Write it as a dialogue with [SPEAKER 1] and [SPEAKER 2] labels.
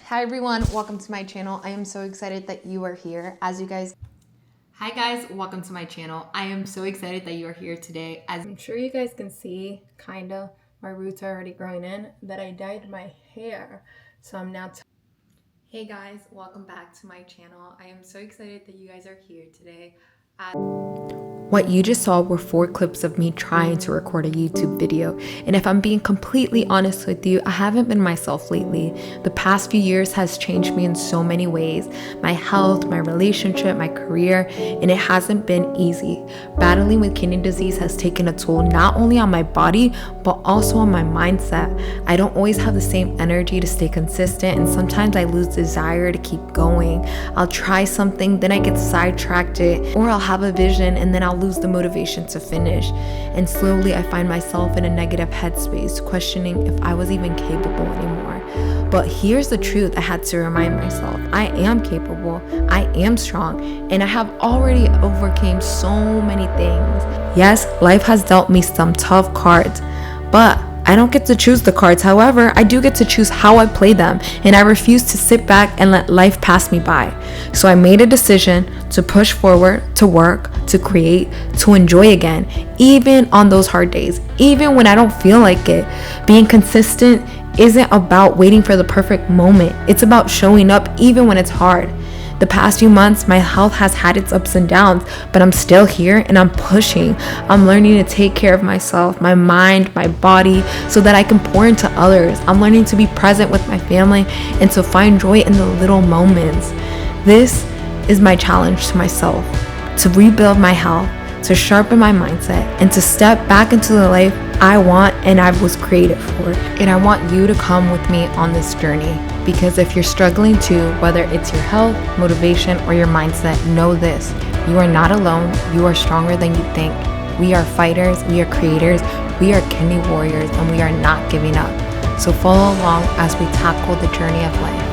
[SPEAKER 1] Hi everyone, welcome to my channel. I am so excited that you are here.
[SPEAKER 2] Hi guys, welcome to my channel. I am so excited that you are here today. As I'm sure you guys can see, my roots are already growing in, that I dyed my hair. So I'm now
[SPEAKER 1] Hey guys, welcome back to my channel. I am so excited that you guys are here today.
[SPEAKER 2] What you just saw were 4 clips of me trying to record a YouTube video. And if I'm being completely honest with you, I haven't been myself lately. The past few years has changed me in so many ways. My health, my relationship, my career, and it hasn't been easy. Battling with kidney disease has taken a toll not only on my body, but also on my mindset. I don't always have the same energy to stay consistent, and sometimes I lose desire to keep going. I'll try something, then I get sidetracked, or I'll have a vision and then I'll lose the motivation to finish. And slowly I find myself in a negative headspace, questioning if I was even capable anymore. But here's the truth I had to remind myself. I am capable, I am strong, and I have already overcame so many things. Yes, life has dealt me some tough cards, but I don't get to choose the cards. However, I do get to choose how I play them, and I refuse to sit back and let life pass me by. So I made a decision to push forward, to work, to create, to enjoy again, even on those hard days, even when I don't feel like it. Being consistent isn't about waiting for the perfect moment. It's about showing up even when it's hard. The past few months, my health has had its ups and downs, but I'm still here and I'm pushing. I'm learning to take care of myself, my mind, my body, so that I can pour into others. I'm learning to be present with my family and to find joy in the little moments. This is my challenge to myself, to rebuild my health, to sharpen my mindset, and to step back into the life I want and I was created for. And I want you to come with me on this journey, because if you're struggling too, whether it's your health, motivation, or your mindset, know this: you are not alone. You are stronger than you think. We are fighters, we are creators, we are kidney warriors, and we are not giving up. So follow along as we tackle the journey of life.